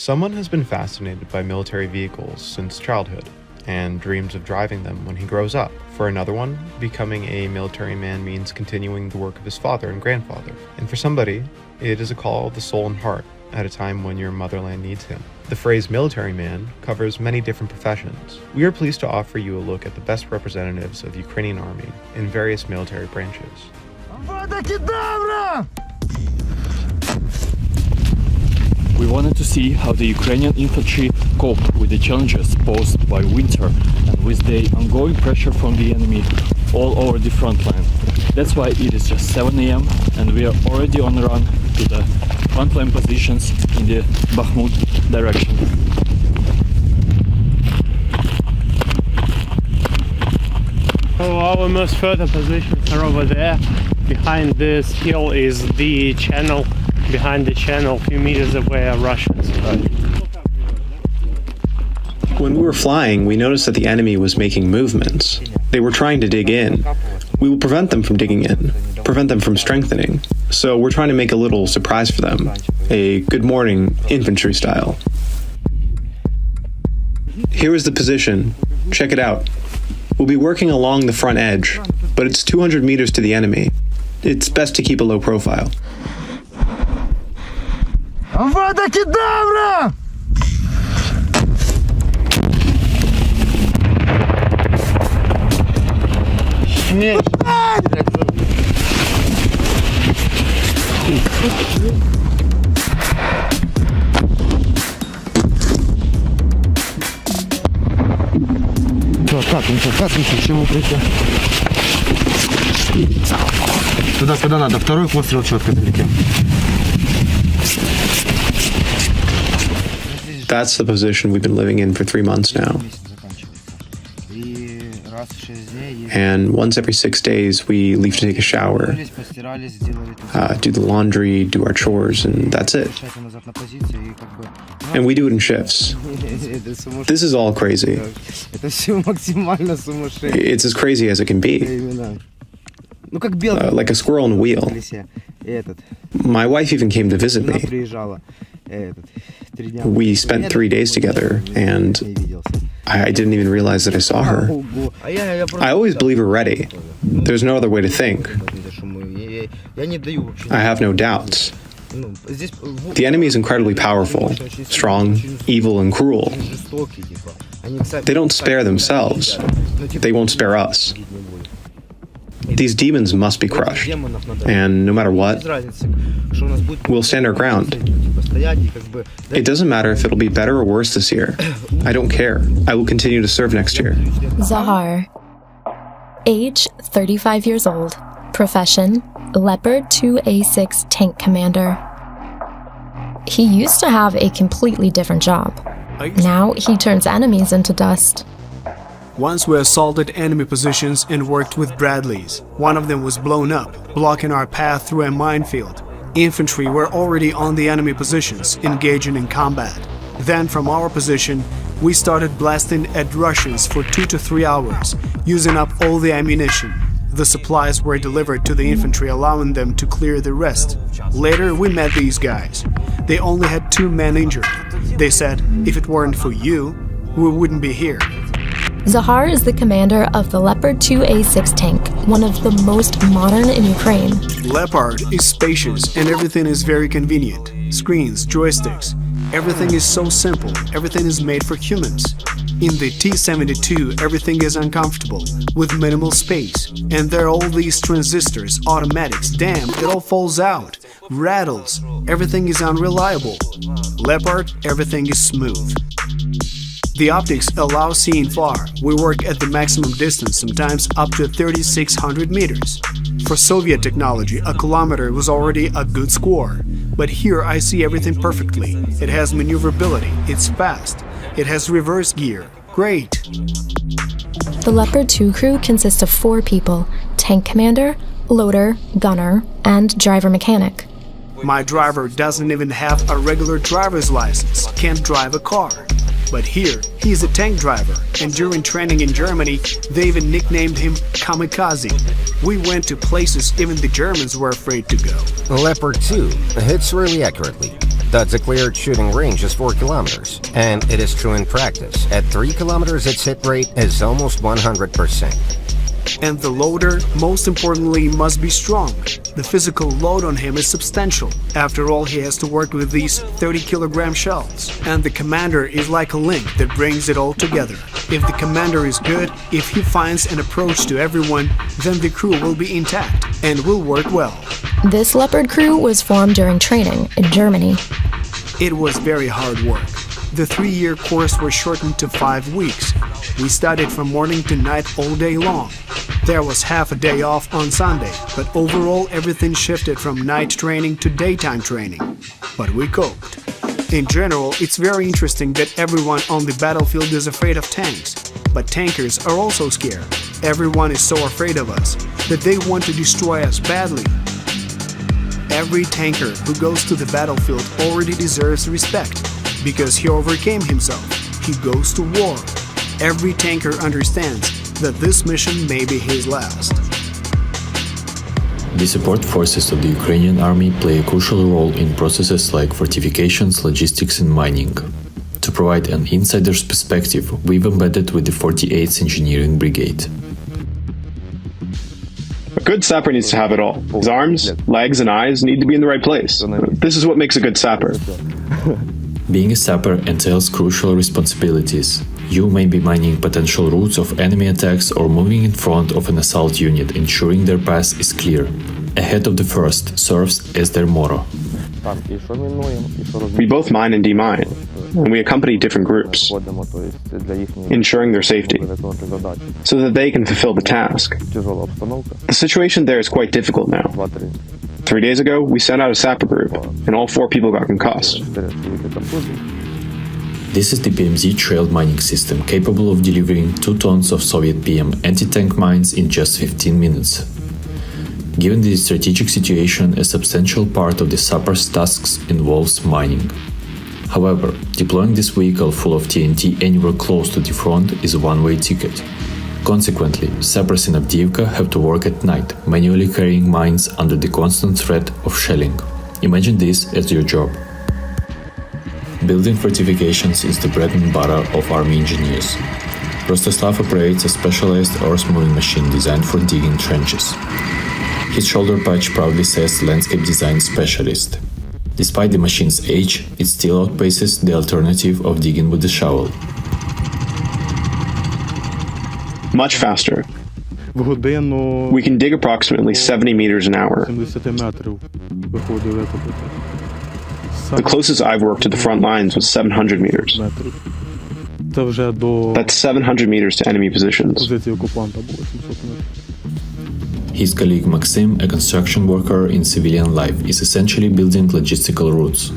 Someone has been fascinated by military vehicles since childhood and dreams of driving them when he grows up. For another one, becoming a military man means continuing the work of his father and grandfather. And for somebody, it is a call of the soul and heart at a time when your motherland needs him. The phrase military man covers many different professions. We are pleased to offer you a look at the best representatives of the Ukrainian Army in various military branches. We wanted to see how the Ukrainian infantry coped with the challenges posed by winter and with the ongoing pressure from the enemy all over the front line. That's why it is just 7 a.m. and we are already on the run to the frontline positions in the Bakhmut direction. So our most further positions are over there. Behind this hill is the channel. Behind the channel, a few meters away, are Russians. When we were flying, we noticed that the enemy was making movements. They were trying to dig in. We will prevent them from digging in, prevent them from strengthening. So we're trying to make a little surprise for them, a good morning infantry style. Here is the position. Check it out. We'll be working along the front edge, but it's 200 meters to the enemy. It's best to keep a low profile. Avada Kedavra! Катимся, чему прийти? Туда, куда надо. Второй выстрел четко вдалеке. That's the position we've been living in for 3 months now. And once every 6 days, we leave to take a shower, do the laundry, do our chores, and that's it. And we do it in shifts. This is all crazy. It's as crazy as it can be. Like a squirrel in a wheel. My wife even came to visit me. We spent 3 days together, and I didn't even realize that I saw her. I always believe we're ready. There's no other way to think. I have no doubts. The enemy is incredibly powerful, strong, evil, and cruel. They don't spare themselves. They won't spare us. These demons must be crushed, and no matter what, we'll stand our ground. It doesn't matter if it'll be better or worse this year. I don't care. I will continue to serve next year. Zahar. Age 35 years old. Profession Leopard 2A6 tank commander. He used to have a completely different job. Now he turns enemies into dust. Once we assaulted enemy positions and worked with Bradleys. One of them was blown up, blocking our path through a minefield. Infantry were already on the enemy positions, engaging in combat. Then from our position, we started blasting at Russians for 2 to 3 hours, using up all the ammunition. The supplies were delivered to the infantry, allowing them to clear the rest. Later, we met these guys. They only had 2 men injured. They said, if it weren't for you, we wouldn't be here. Zahar is the commander of the Leopard 2A6 tank, one of the most modern in Ukraine. Leopard is spacious and everything is very convenient. Screens, joysticks, everything is so simple, everything is made for humans. In the T-72, everything is uncomfortable, with minimal space. And there are all these transistors, automatics, damn, it all falls out, rattles, everything is unreliable. Leopard, everything is smooth. The optics allow seeing far. We work at the maximum distance, sometimes up to 3,600 meters. For Soviet technology, a kilometer was already a good score. But here I see everything perfectly. It has maneuverability, it's fast, it has reverse gear. Great! The Leopard 2 crew consists of 4 people: tank commander, loader, gunner, and driver mechanic. My driver doesn't even have a regular driver's license, can't drive a car. But here, he's a tank driver, and during training in Germany, they even nicknamed him Kamikaze. We went to places even the Germans were afraid to go. Leopard 2 hits really accurately. The declared shooting range is 4 kilometers, and it is true in practice. At 3 kilometers, its hit rate is almost 100%. And the loader, most importantly, must be strong. The physical load on him is substantial. After all, he has to work with these 30-kilogram shells. And the commander is like a link that brings it all together. If the commander is good, if he finds an approach to everyone, then the crew will be intact and will work well. This Leopard crew was formed during training in Germany. It was very hard work. The 3-year course was shortened to 5 weeks. We studied from morning to night all day long. There was half a day off on Sunday, but overall everything shifted from night training to daytime training. But we coped. In general, it's very interesting that everyone on the battlefield is afraid of tanks, but tankers are also scared. Everyone is so afraid of us that they want to destroy us badly. Every tanker who goes to the battlefield already deserves respect, because he overcame himself. He goes to war. Every tanker understands that this mission may be his last. The support forces of the Ukrainian army play a crucial role in processes like fortifications, logistics and mining. To provide an insider's perspective, we've embedded with the 48th Engineering Brigade. A good sapper needs to have it all. His arms, legs, and eyes need to be in the right place. This is what makes a good sapper. Being a sapper entails crucial responsibilities. You may be mining potential routes of enemy attacks or moving in front of an assault unit, ensuring their path is clear. Ahead of the first serves as their motto. We both mine and demine, and we accompany different groups, ensuring their safety, so that they can fulfill the task. The situation there is quite difficult now. 3 days ago, we sent out a sapper group, and all 4 people got concussed. This is the PMZ trailed mining system, capable of delivering 2 tons of Soviet PM anti-tank mines in just 15 minutes. Given the strategic situation, a substantial part of the sapper's tasks involves mining. However, deploying this vehicle full of TNT anywhere close to the front is a one-way ticket. Consequently, sappers in Avdiivka have to work at night, manually carrying mines under the constant threat of shelling. Imagine this as your job. Building fortifications is the bread and butter of army engineers. Rostislav operates a specialized earth-moving machine designed for digging trenches. His shoulder patch proudly says landscape design specialist. Despite the machine's age, it still outpaces the alternative of digging with the shovel. Much faster. We can dig approximately 70 meters an hour. The closest I've worked to the front lines was 700 meters. That's 700 meters to enemy positions. His colleague Maxim, a construction worker in civilian life, is essentially building logistical routes.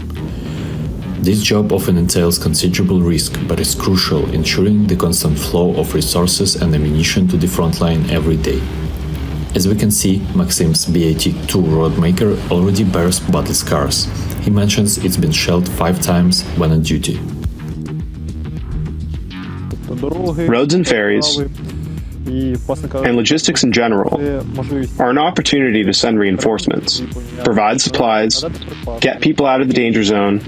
This job often entails considerable risk, but is crucial, ensuring the constant flow of resources and ammunition to the front line every day. As we can see, Maxim's BAT-2 roadmaker already bears battle scars. He mentions it's been shelled 5 times when on duty. Roads and ferries, and logistics in general, are an opportunity to send reinforcements, provide supplies, get people out of the danger zone,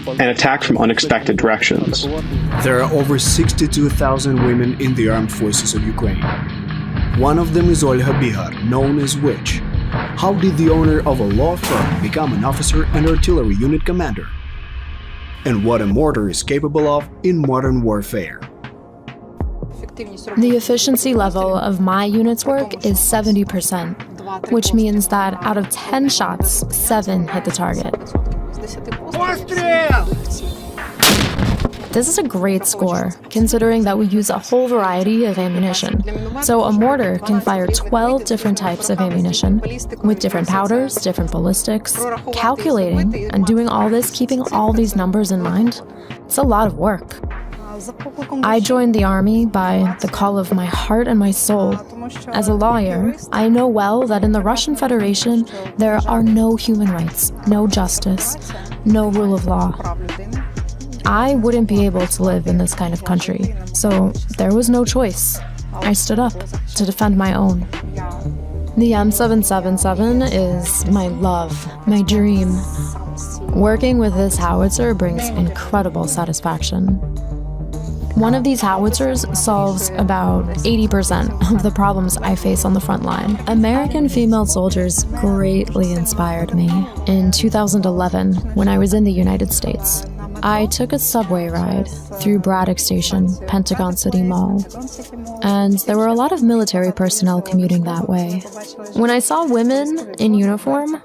and attack from unexpected directions. There are over 62,000 women in the armed forces of Ukraine. One of them is Olga Bihar, known as Witch. How did the owner of a law firm become an officer and artillery unit commander? And what a mortar is capable of in modern warfare. The efficiency level of my unit's work is 70%, which means that out of 10 shots, 7 hit the target. This is a great score, considering that we use a whole variety of ammunition. So a mortar can fire 12 different types of ammunition, with different powders, different ballistics. Calculating and doing all this, keeping all these numbers in mind, it's a lot of work. I joined the army by the call of my heart and my soul. As a lawyer, I know well that in the Russian Federation, there are no human rights, no justice, no rule of law. I wouldn't be able to live in this kind of country, so there was no choice. I stood up to defend my own. The M777 is my love, my dream. Working with this howitzer brings incredible satisfaction. One of these howitzers solves about 80% of the problems I face on the front line. American female soldiers greatly inspired me. In 2011, when I was in the United States, I took a subway ride through Braddock Station, Pentagon City Mall, and there were a lot of military personnel commuting that way. When I saw women in uniform,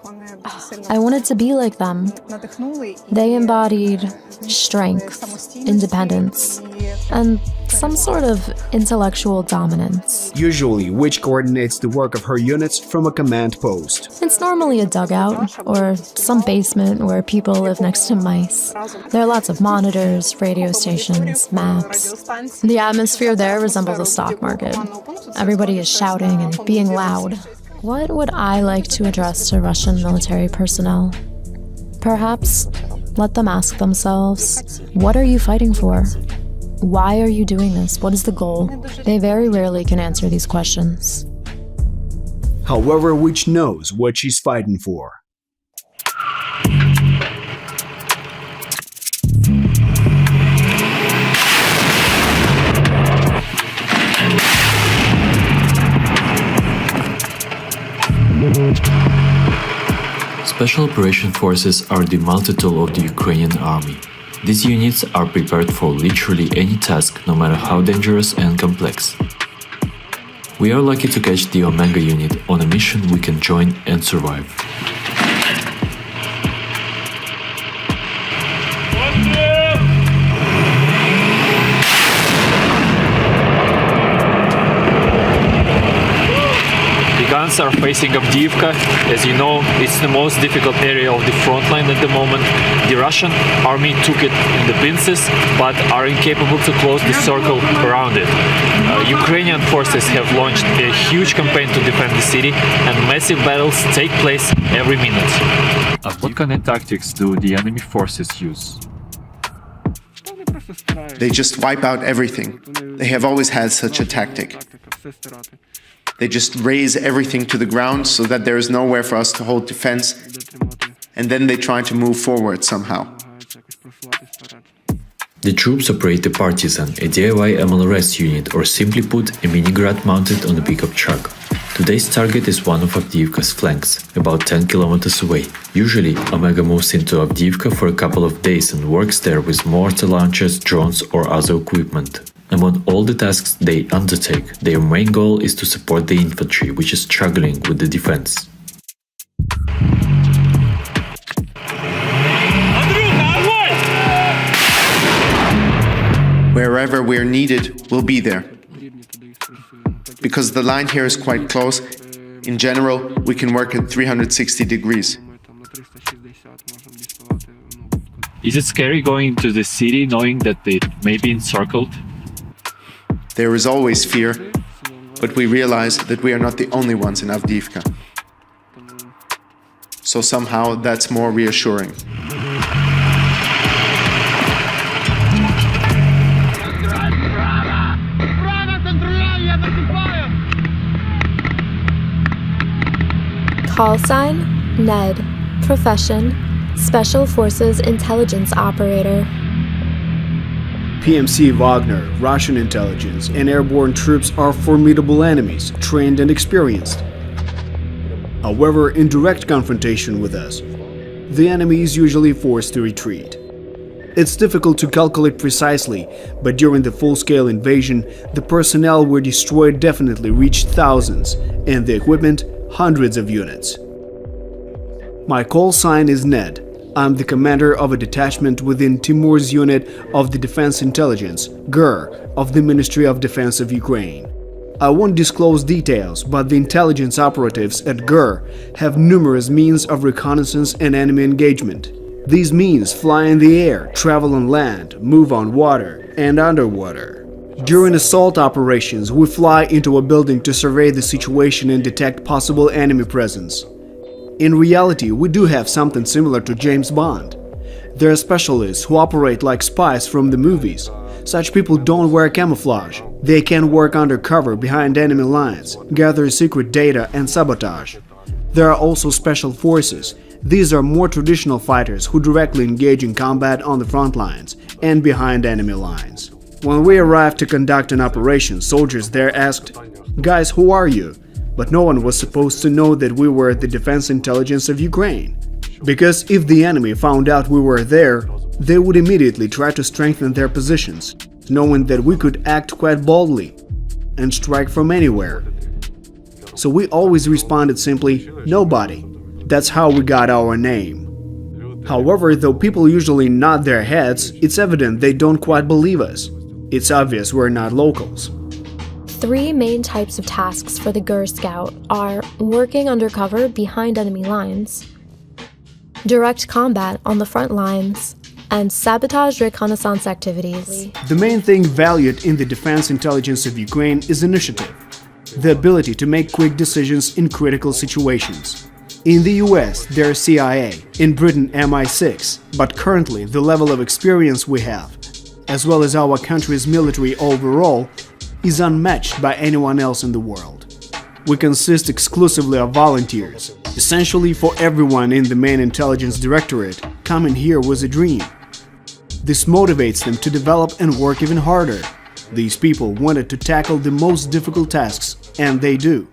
I wanted to be like them. They embodied strength, independence, and some sort of intellectual dominance. Usually, which coordinates the work of her units from a command post. It's normally a dugout or some basement where people live next to mice. There are lots of monitors, radio stations, maps. The atmosphere there resembles a stock market. Everybody is shouting and being loud. What would I like to address to Russian military personnel? Perhaps let them ask themselves, what are you fighting for? Why are you doing this? What is the goal? They very rarely can answer these questions. However, which knows what she's fighting for. Special Operation Forces are the multi-tool of the Ukrainian army. These units are prepared for literally any task, no matter how dangerous and complex. We are lucky to catch the Omega unit on a mission we can join and survive. Guns are facing Avdiivka. As you know, it's the most difficult area of the front line at the moment. The Russian army took it in the pinces, but are incapable to close the circle around it. Ukrainian forces have launched a huge campaign to defend the city, and massive battles take place every minute. What kind of tactics do the enemy forces use? They just wipe out everything. They have always had such a tactic. They just raze everything to the ground so that there is nowhere for us to hold defense, and then they try to move forward somehow. The troops operate a partisan, a DIY MLRS unit, or simply put, a mini-grad mounted on a pickup truck. Today's target is one of Avdiivka's flanks, about 10 kilometers away. Usually, Omega moves into Avdiivka for a couple of days and works there with mortar launchers, drones, or other equipment. Among all the tasks they undertake, their main goal is to support the infantry, which is struggling with the defense. Wherever we're needed, we'll be there. Because the line here is quite close, in general, we can work at 360 degrees. Is it scary going into the city knowing that they may be encircled? There is always fear, but we realize that we are not the only ones in Avdiivka. So somehow that's more reassuring. Call sign, Ned. Profession, Special Forces Intelligence Operator. PMC Wagner, Russian intelligence, and airborne troops are formidable enemies, trained and experienced. However, in direct confrontation with us, the enemy is usually forced to retreat. It's difficult to calculate precisely, but during the full-scale invasion, the personnel were destroyed definitely reached thousands, and the equipment, hundreds of units. My call sign is Ned. I'm the commander of a detachment within Timur's unit of the Defense Intelligence, GER, of the Ministry of Defense of Ukraine. I won't disclose details, but the intelligence operatives at GER have numerous means of reconnaissance and enemy engagement. These means fly in the air, travel on land, move on water, and underwater. During assault operations, we fly into a building to survey the situation and detect possible enemy presence. In reality, we do have something similar to James Bond. There are specialists who operate like spies from the movies. Such people don't wear camouflage. They can work undercover behind enemy lines, gather secret data and sabotage. There are also special forces. These are more traditional fighters who directly engage in combat on the front lines and behind enemy lines. When we arrived to conduct an operation, soldiers there asked, "Guys, who are you?" But no one was supposed to know that we were the defense intelligence of Ukraine. Because if the enemy found out we were there, they would immediately try to strengthen their positions, knowing that we could act quite boldly and strike from anywhere. So we always responded simply, "Nobody." That's how we got our name. However, though people usually nod their heads, it's evident they don't quite believe us. It's obvious we're not locals. 3 main types of tasks for the GER Scout are working undercover behind enemy lines, direct combat on the front lines, and sabotage reconnaissance activities. The main thing valued in the defense intelligence of Ukraine is initiative, the ability to make quick decisions in critical situations. In the US, there's CIA, in Britain MI6, but currently the level of experience we have, as well as our country's military overall, is unmatched by anyone else in the world. We consist exclusively of volunteers. Essentially, for everyone in the main intelligence directorate, coming here was a dream. This motivates them to develop and work even harder. These people wanted to tackle the most difficult tasks, and they do.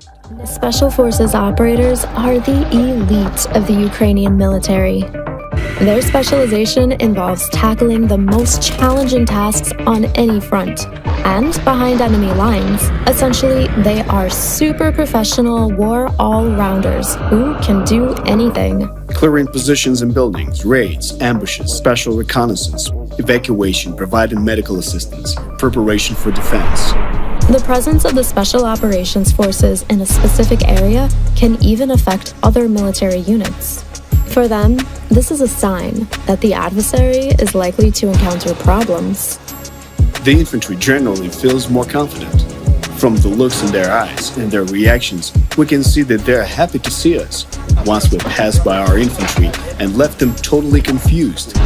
Special Forces operators are the elite of the Ukrainian military. Their specialization involves tackling the most challenging tasks on any front and behind enemy lines. Essentially, they are super professional war all-rounders who can do anything. Clearing positions in buildings, raids, ambushes, special reconnaissance, evacuation, providing medical assistance, preparation for defense. The presence of the Special Operations Forces in a specific area can even affect other military units. For them, this is a sign that the adversary is likely to encounter problems. The infantry generally feels more confident. From the looks in their eyes and their reactions, we can see that they're happy to see us. Once we passed by our infantry and left them totally confused.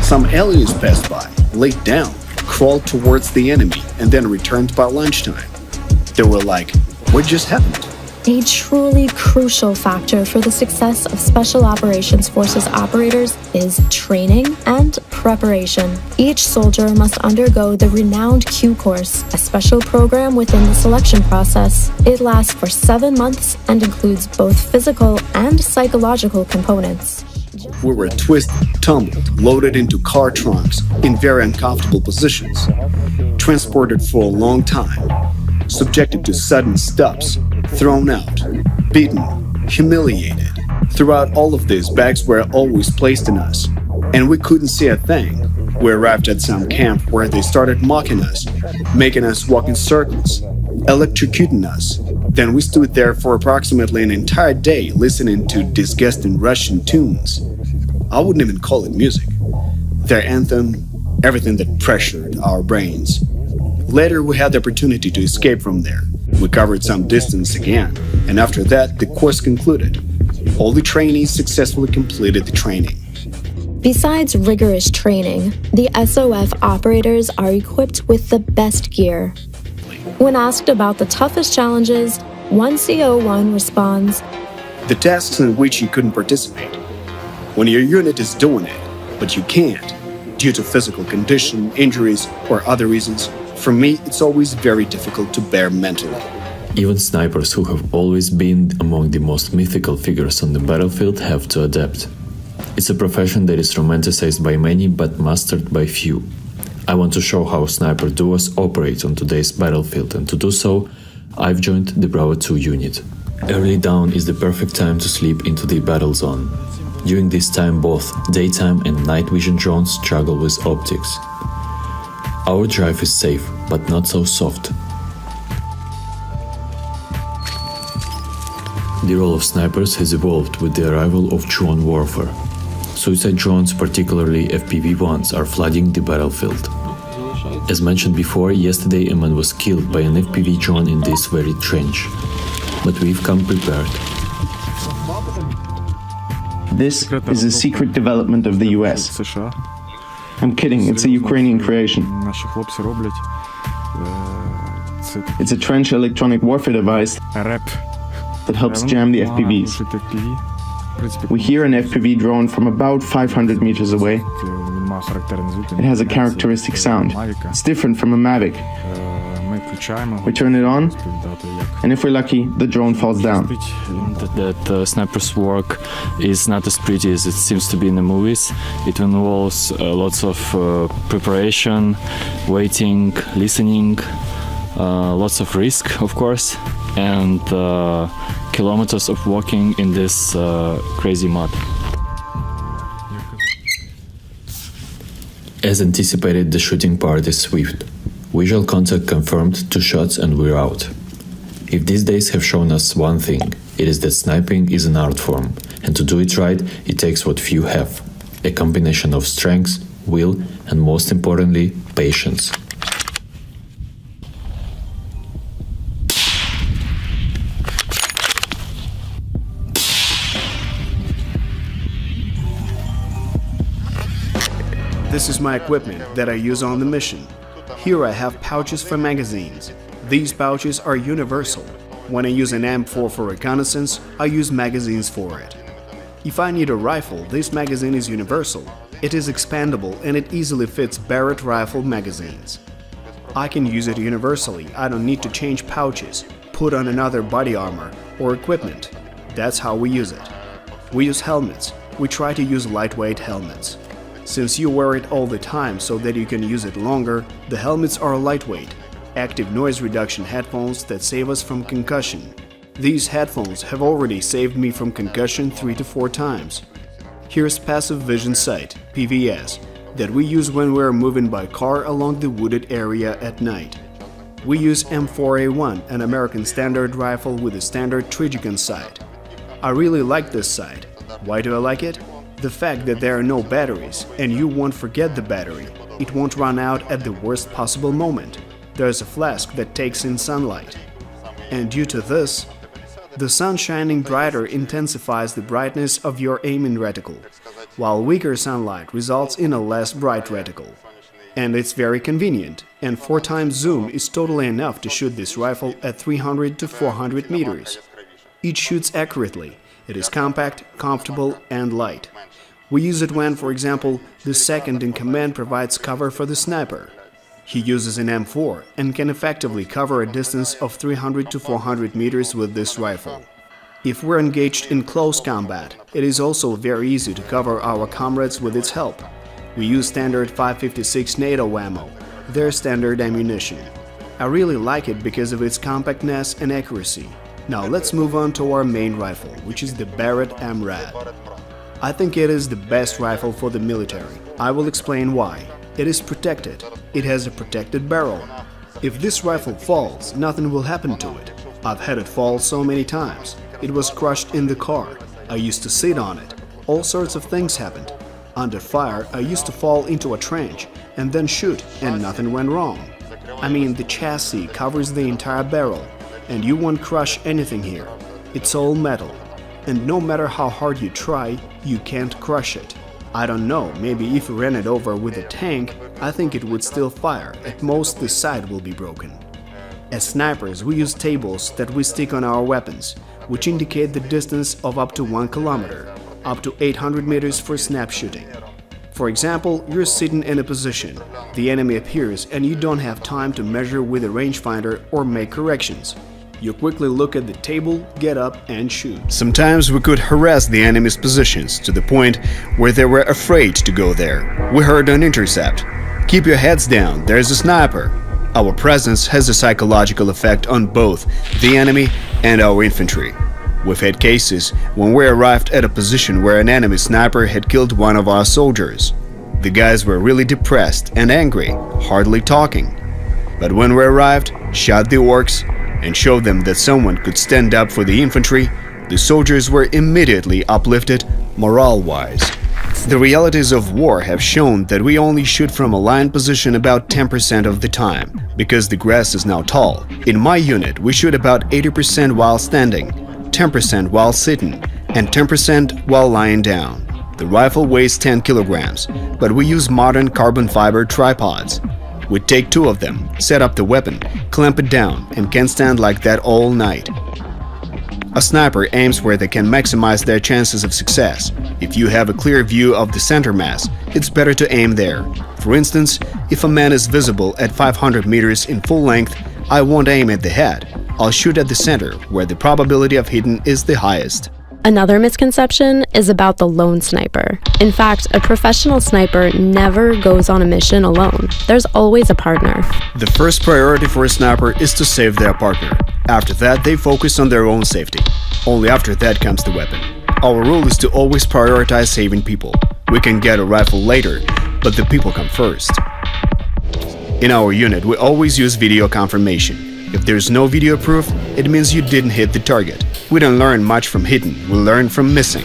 Some aliens passed by, laid down, crawled towards the enemy, and then returned by lunchtime. They were like, "What just happened?" A truly crucial factor for the success of Special Operations Forces operators is training and preparation. Each soldier must undergo the renowned Q course, a special program within the selection process. It lasts for 7 months and includes both physical and psychological components. We were twisted, tumbled, loaded into car trunks in very uncomfortable positions, transported for a long time, subjected to sudden stops, thrown out, beaten, humiliated. Throughout all of this, bags were always placed in us, and we couldn't see a thing. We arrived at some camp where they started mocking us, making us walk in circles, electrocuting us. Then we stood there for approximately an entire day listening to disgusting Russian tunes. I wouldn't even call it music. Their anthem, everything that pressured our brains. Later, we had the opportunity to escape from there. We covered some distance again, and after that, the course concluded. All the trainees successfully completed the training. Besides rigorous training, the SOF operators are equipped with the best gear. When asked about the toughest challenges, 1CO1 responds, "The tasks in which you couldn't participate. When your unit is doing it, but you can't, due to physical condition, injuries, or other reasons, for me, it's always very difficult to bear mentally." Even snipers who have always been among the most mythical figures on the battlefield have to adapt. It's a profession that is romanticized by many but mastered by few. I want to show how sniper duos operate on today's battlefield, and to do so, I've joined the Bravo 2 unit. Early dawn is the perfect time to sleep into the battle zone. During this time, both daytime and night vision drones struggle with optics. Our drive is safe, but not so soft. The role of snipers has evolved with the arrival of drone warfare. Suicide drones, particularly FPV-1s, are flooding the battlefield. As mentioned before, yesterday a man was killed by an FPV drone in this very trench. But we've come prepared. This is a secret development of the US. I'm kidding, it's a Ukrainian creation. It's a trench electronic warfare device that helps jam the FPVs. We hear an FPV drone from about 500 meters away. It has a characteristic sound. It's different from a Mavic. We turn it on, and if we're lucky, the drone falls down. That sniper's work is not as pretty as it seems to be in the movies. It involves lots of preparation, waiting, listening, lots of risk, of course, and kilometers of walking in this crazy mud. As anticipated, the shooting part is swift. Visual contact confirmed, 2 shots and we're out. If these days have shown us one thing, it is that sniping is an art form, and to do it right, it takes what few have: a combination of strength, will, and most importantly, patience. This is my equipment that I use on the mission. Here I have pouches for magazines. These pouches are universal. When I use an M4 for reconnaissance, I use magazines for it. If I need a rifle, this magazine is universal. It is expandable and it easily fits Barrett rifle magazines. I can use it universally. I don't need to change pouches, put on another body armor or equipment. That's how we use it. We use helmets. We try to use lightweight helmets. Since you wear it all the time so that you can use it longer, the helmets are lightweight, active noise reduction headphones that save us from concussion. These headphones have already saved me from concussion 3 to 4 times. Here's passive vision sight, PVS, that we use when we're moving by car along the wooded area at night. We use M4A1, an American standard rifle with a standard Trigigon sight. I really like this sight. Why do I like it? The fact that there are no batteries, and you won't forget the battery. It won't run out at the worst possible moment. There's a flask that takes in sunlight. And due to this, the sun shining brighter intensifies the brightness of your aiming reticle, while weaker sunlight results in a less bright reticle. And it's very convenient, and 4 times zoom is totally enough to shoot this rifle at 300 to 400 meters. It shoots accurately. It is compact, comfortable, and light. We use it when, for example, the second in command provides cover for the sniper. He uses an M4 and can effectively cover a distance of 300 to 400 meters with this rifle. If we're engaged in close combat, it is also very easy to cover our comrades with its help. We use standard 5.56 NATO ammo, their standard ammunition. I really like it because of its compactness and accuracy. Now let's move on to our main rifle, which is the Barrett MRAD. I think it is the best rifle for the military. I will explain why. It is protected. It has a protected barrel. If this rifle falls, nothing will happen to it. I've had it fall so many times. It was crushed in the car. I used to sit on it. All sorts of things happened. Under fire, I used to fall into a trench and then shoot, and nothing went wrong. I mean, the chassis covers the entire barrel, and you won't crush anything here. It's all metal. And no matter how hard you try, you can't crush it. I don't know, maybe if you ran it over with a tank, I think it would still fire. At most, the side will be broken. As snipers, we use tables that we stick on our weapons, which indicate the distance of up to 1 kilometer, up to 800 meters for snap shooting. For example, you're sitting in a position, the enemy appears and you don't have time to measure with a rangefinder or make corrections. You quickly look at the table, get up and shoot. Sometimes we could harass the enemy's positions to the point where they were afraid to go there. We heard an intercept. Keep your heads down, there's a sniper. Our presence has a psychological effect on both the enemy and our infantry. We've had cases when we arrived at a position where an enemy sniper had killed one of our soldiers. The guys were really depressed and angry, hardly talking. But when we arrived, shot the orcs, and showed them that someone could stand up for the infantry, the soldiers were immediately uplifted morale-wise. The realities of war have shown that we only shoot from a line position about 10% of the time, because the grass is now tall. In my unit, we shoot about 80% while standing, 10% while sitting, and 10% while lying down. The rifle weighs 10 kilograms, but we use modern carbon fiber tripods. We take 2 of them, set up the weapon, clamp it down, and can stand like that all night. A sniper aims where they can maximize their chances of success. If you have a clear view of the center mass, it's better to aim there. For instance, if a man is visible at 500 meters in full length, I won't aim at the head. I'll shoot at the center, where the probability of hitting is the highest. Another misconception is about the lone sniper. In fact, a professional sniper never goes on a mission alone. There's always a partner. The first priority for a sniper is to save their partner. After that, they focus on their own safety. Only after that comes the weapon. Our rule is to always prioritize saving people. We can get a rifle later, but the people come first. In our unit, we always use video confirmation. If there's no video proof, it means you didn't hit the target. We don't learn much from hitting, we learn from missing.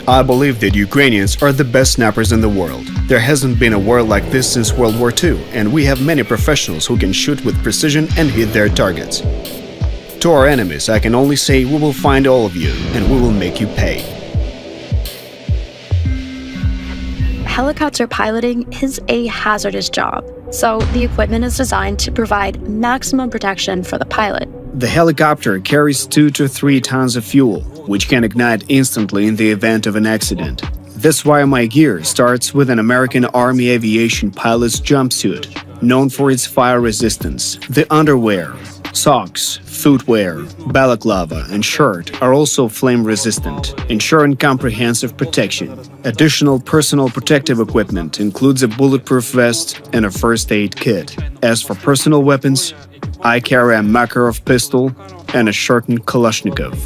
I believe that Ukrainians are the best snipers in the world. There hasn't been a war like this since World War II, and we have many professionals who can shoot with precision and hit their targets. To our enemies, I can only say we will find all of you, and we will make you pay. Helicopter piloting is a hazardous job, so the equipment is designed to provide maximum protection for the pilot. The helicopter carries 2 to 3 tons of fuel, which can ignite instantly in the event of an accident. That's why my gear starts with an American Army aviation pilot's jumpsuit, known for its fire resistance. The underwear, socks, footwear, balaclava, and shirt are also flame-resistant, ensuring comprehensive protection. Additional personal protective equipment includes a bulletproof vest and a first aid kit. As for personal weapons, I carry a Makarov pistol and a shortened Kalashnikov.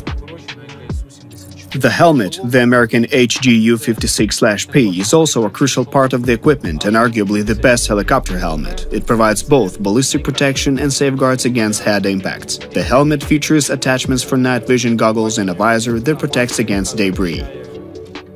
The helmet, the American HGU-56/P, is also a crucial part of the equipment and arguably the best helicopter helmet. It provides both ballistic protection and safeguards against head impacts. The helmet features attachments for night vision goggles and a visor that protects against debris.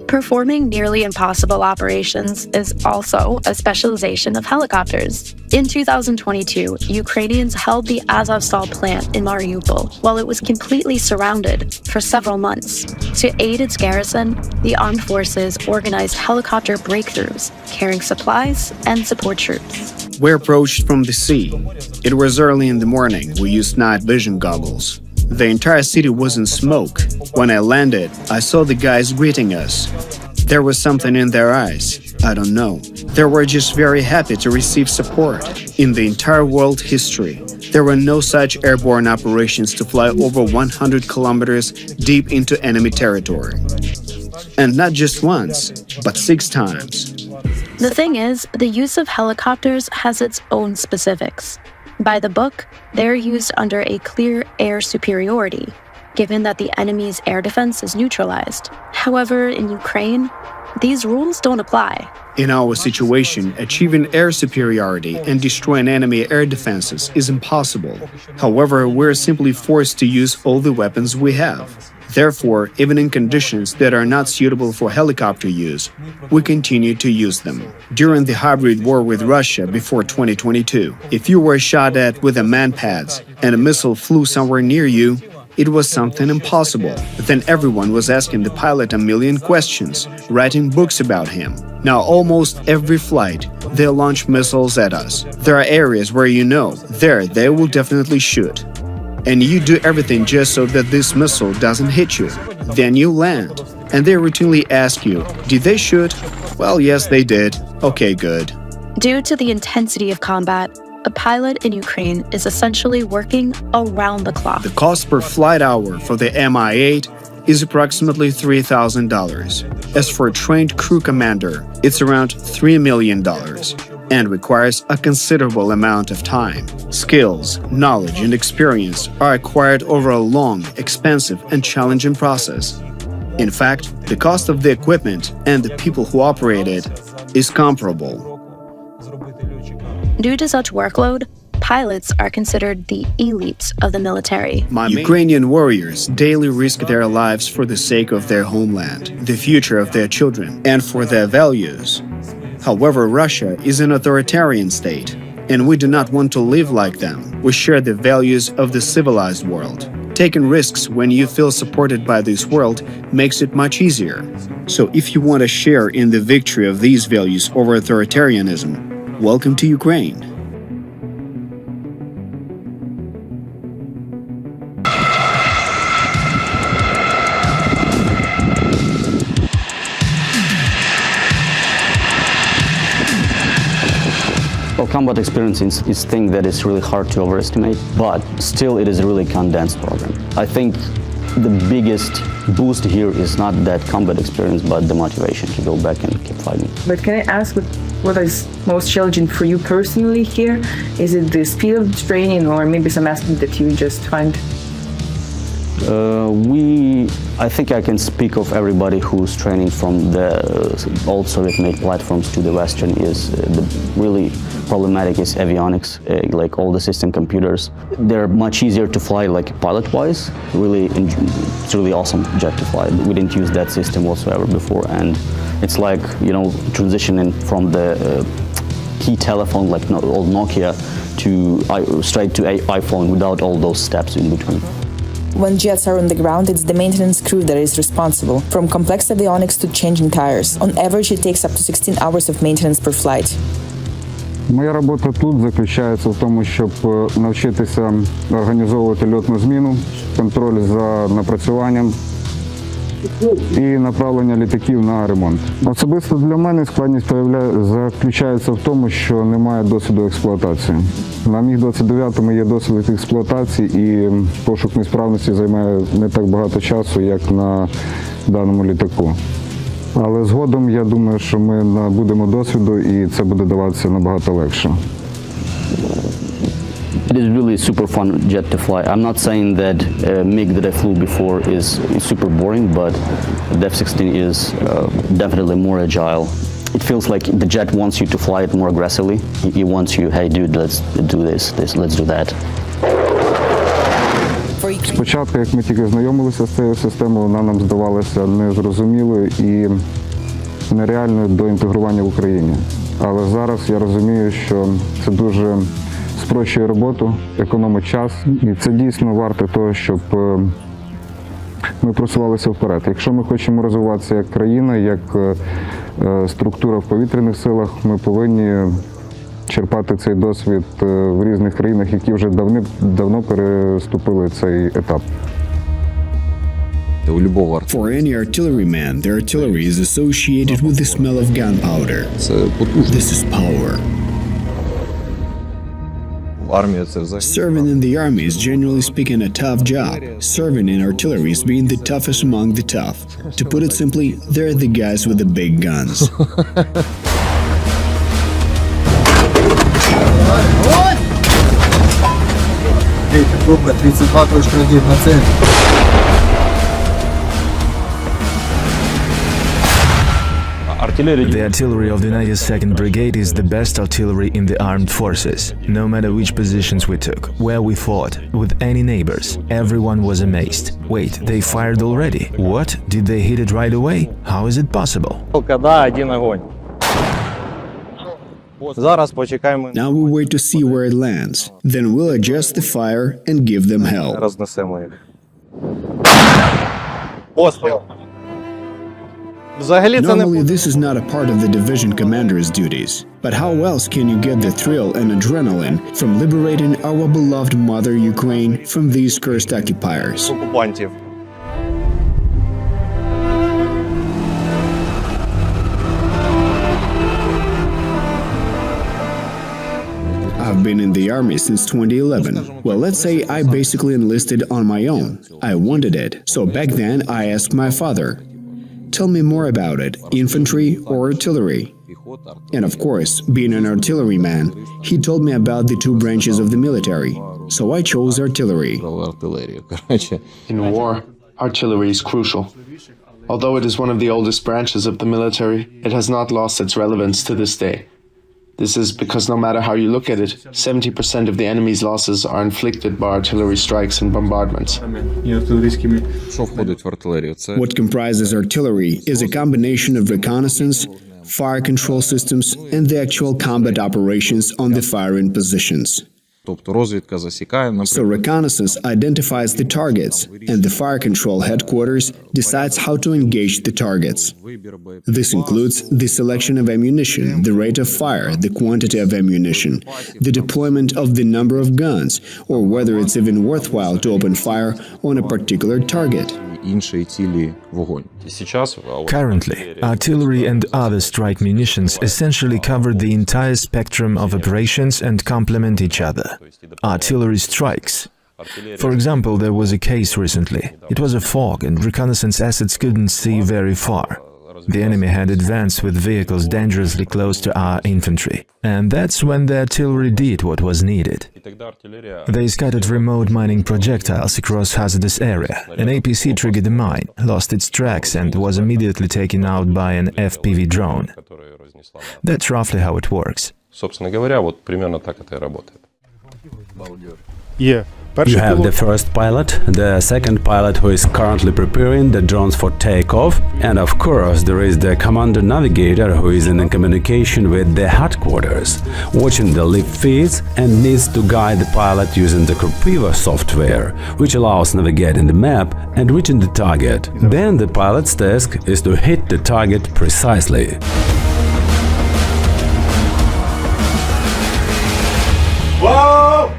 Performing nearly impossible operations is also a specialization of helicopters. In 2022, Ukrainians held the Azovstal plant in Mariupol while it was completely surrounded for several months. To aid its garrison, the armed forces organized helicopter breakthroughs, carrying supplies and support troops. We approached from the sea. It was early in the morning. We used night vision goggles. The entire city was in smoke. When I landed, I saw the guys greeting us. There was something in their eyes. I don't know. They were just very happy to receive support. In the entire world history, there were no such airborne operations to fly over 100 kilometers deep into enemy territory. And not just once, but 6 times. The thing is, the use of helicopters has its own specifics. By the book, they're used under a clear air superiority, given that the enemy's air defense is neutralized. However, in Ukraine, these rules don't apply. In our situation, achieving air superiority and destroying enemy air defenses is impossible. However, we're simply forced to use all the weapons we have. Therefore, even in conditions that are not suitable for helicopter use, we continue to use them. During the hybrid war with Russia before 2022, if you were shot at with a man-pads and a missile flew somewhere near you, it was something impossible. Then everyone was asking the pilot a million questions, writing books about him. Now almost every flight, they launch missiles at us. There are areas where you know, there they will definitely shoot. And you do everything just so that this missile doesn't hit you. Then you land, and they routinely ask you, did they shoot? Well, yes, they did. Okay, good. Due to the intensity of combat, a pilot in Ukraine is essentially working around the clock. The cost per flight hour for the Mi-8 is approximately $3,000. As for a trained crew commander, it's around $3 million and requires a considerable amount of time. Skills, knowledge, and experience are acquired over a long, expensive, and challenging process. In fact, the cost of the equipment and the people who operate it is comparable. Due to such workload, pilots are considered the elites of the military. Ukrainian warriors daily risk their lives for the sake of their homeland, the future of their children, and for their values. However, Russia is an authoritarian state, and we do not want to live like them. We share the values of the civilized world. Taking risks when you feel supported by this world makes it much easier. So if you want to share in the victory of these values over authoritarianism, welcome to Ukraine. combat experience is a thing that is really hard to overestimate, but still it is a really condensed program. I think the biggest boost here is not that combat experience, but the motivation to go back and keep fighting. But can I ask what is most challenging for you personally here? Is it the speed of the training or maybe some aspect that you just find? I think I can speak of everybody who's training from the old Soviet-made platforms to the Western is the really problematic is avionics, like all the system computers. They're much easier to fly like pilot-wise. It's really awesome jet to fly. We didn't use that system whatsoever before, and it's like, you know, transitioning from the key telephone like old Nokia to straight to iPhone without all those steps in between. When jets are on the ground, it's the maintenance crew that is responsible, from complex avionics to changing tires. On average, it takes up to 16 hours of maintenance per flight. Моя робота тут заключається в тому, щоб навчитися організовувати льотну зміну, контроль за напрацюванням і направлення літаків на ремонт. Особисто для мене складність заключається в тому, що немає досвіду експлуатації. На Міг-29 є досвід експлуатації і пошук несправності займає не так багато часу, як на даному літаку. Але згодом, я думаю, що ми набудемо досвіду і це буде даватися набагато легше. It is really super fun jet to fly. I'm not saying that MiG that I flew before is super boring, but the F-16 is definitely more agile. It feels like the jet wants you to fly it more aggressively. He wants you, hey dude, let's do this, let's do that. Спочатку, як ми тільки знайомилися з цією системою, вона нам здавалася незрозумілою і нереальною до інтегрування в Україні. Але зараз я розумію, що це дуже спрощує роботу, економить час, і це дійсно варто того, щоб ми просувалися вперед. Якщо ми хочемо розвиватися як країна, як структура в повітряних силах, ми повинні черпати цей досвід в різних країнах, які вже давно переступили цей етап. For any artilleryman, their artillery is associated with the smell of gunpowder. This is power. Serving in the army is generally speaking a tough job. Serving in artillery is being the toughest among the tough. To put it simply, they're the guys with the big guns. The artillery of the 92nd Brigade is the best artillery in the armed forces. No matter which positions we took, where we fought, with any neighbors, everyone was amazed. Wait, they fired already? What? Did they hit it right away? How is it possible? Now we wait to see where it lands. Then we'll adjust the fire and give them hell. Normally, this is not a part of the division commander's duties. But how else can you get the thrill and adrenaline from liberating our beloved mother Ukraine from these cursed occupiers? I've been in the army since 2011. Well, let's say I basically enlisted on my own. I wanted it. So back then, I asked my father, tell me more about it, infantry or artillery? And of course, being an artilleryman, he told me about the two branches of the military. So I chose artillery. In war, artillery is crucial. Although it is one of the oldest branches of the military, it has not lost its relevance to this day. This is because no matter how you look at it, 70% of the enemy's losses are inflicted by artillery strikes and bombardments. What comprises artillery is a combination of reconnaissance, fire control systems, and the actual combat operations on the firing positions. So reconnaissance identifies the targets, and the fire control headquarters decides how to engage the targets. This includes the selection of ammunition, the rate of fire, the quantity of ammunition, the deployment of the number of guns, or whether it's even worthwhile to open fire on a particular target. іншої цілі вогонь. Currently, artillery and other strike munitions essentially cover the entire spectrum of operations and complement each other. Artillery strikes. For example, there was a case recently. It was a fog and reconnaissance assets couldn't see very far. The enemy had advanced with vehicles dangerously close to our infantry. And that's when the artillery did what was needed. They scattered remote mining projectiles across hazardous area. An APC triggered a mine, lost its tracks and was immediately taken out by an FPV drone. That's roughly how it works. Yeah. You have the first pilot, the second pilot who is currently preparing the drones for takeoff, and of course there is the commander navigator who is in communication with the headquarters, watching the lift feeds and needs to guide the pilot using the Creeper software, which allows navigating the map and reaching the target. Then the pilot's task is to hit the target precisely. Whoa!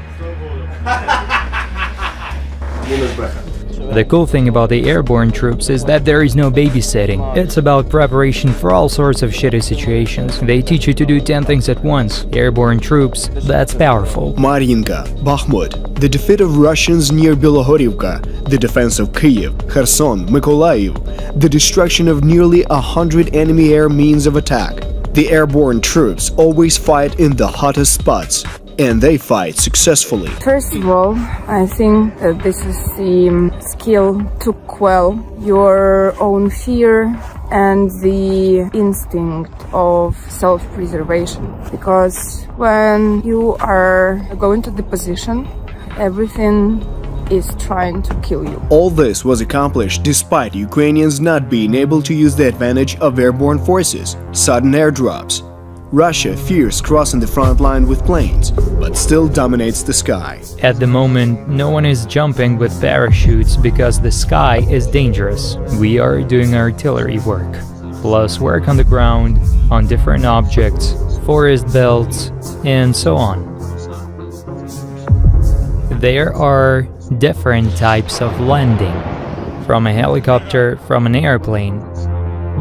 The cool thing about the airborne troops is that there is no babysitting. It's about preparation for all sorts of shitty situations. They teach you to do 10 things at once. Airborne troops, that's powerful. Mariinka, Bakhmut, the defeat of Russians near Bilohorivka, the defense of Kyiv, Kherson, Mykolaiv, the destruction of nearly 100 enemy air means of attack. The airborne troops always fight in the hottest spots. And they fight successfully. First of all, I think that this is the skill to quell your own fear and the instinct of self-preservation. Because when you are going to the position, everything is trying to kill you. All this was accomplished despite Ukrainians not being able to use the advantage of airborne forces, sudden airdrops. Russia fears crossing the front line with planes, but still dominates the sky. At the moment, no one is jumping with parachutes because the sky is dangerous. We are doing artillery work, plus work on the ground, on different objects, forest belts, and so on. There are different types of landing, from a helicopter, from an airplane.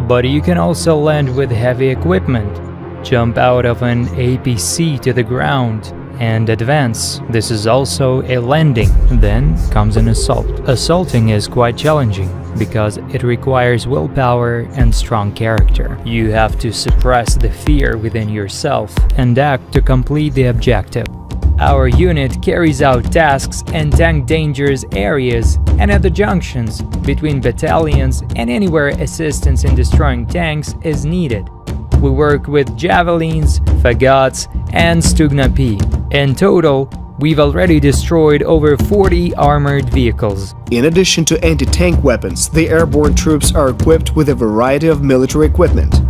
But you can also land with heavy equipment, jump out of an APC to the ground, and advance. This is also a landing. Then comes an assault. Assaulting is quite challenging because it requires willpower and strong character. You have to suppress the fear within yourself and act to complete the objective. Our unit carries out tasks in tank dangerous areas and at the junctions between battalions and anywhere assistance in destroying tanks is needed. We work with javelins, fagots, and Stugna P. In total, we've already destroyed over 40 armored vehicles. In addition to anti-tank weapons, the airborne troops are equipped with a variety of military equipment.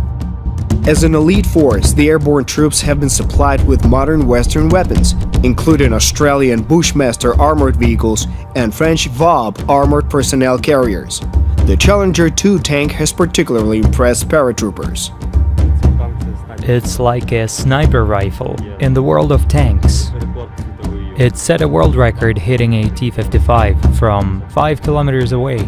As an elite force, the airborne troops have been supplied with modern Western weapons, including Australian Bushmaster armored vehicles and French VOB armored personnel carriers. The Challenger 2 tank has particularly impressed paratroopers. It's like a sniper rifle in the world of tanks. It set a world record hitting a T-55 from 5 kilometers away.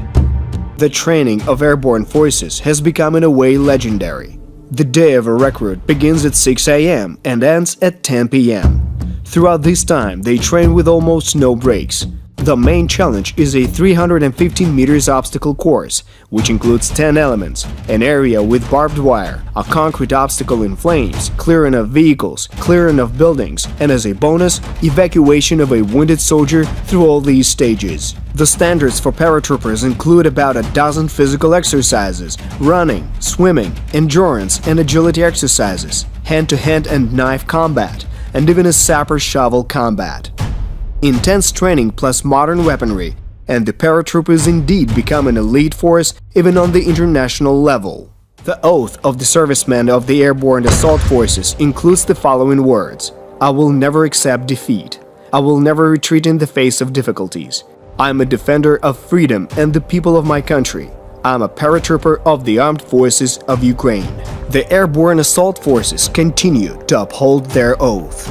The training of airborne forces has become in a way legendary. The day of a recruit begins at 6 a.m. and ends at 10 p.m. Throughout this time, they train with almost no breaks. The main challenge is a 315 meters obstacle course, which includes 10 elements, an area with barbed wire, a concrete obstacle in flames, clearing of vehicles, clearing of buildings, and as a bonus, evacuation of a wounded soldier through all these stages. The standards for paratroopers include about a dozen physical exercises, running, swimming, endurance and agility exercises, hand-to-hand and knife combat, and even a sapper shovel combat. Intense training plus modern weaponry, and the paratroopers indeed become an elite force even on the international level. The oath of the servicemen of the airborne assault forces includes the following words: I will never accept defeat. I will never retreat in the face of difficulties. I am a defender of freedom and the people of my country. I am a paratrooper of the armed forces of Ukraine. The airborne assault forces continue to uphold their oath.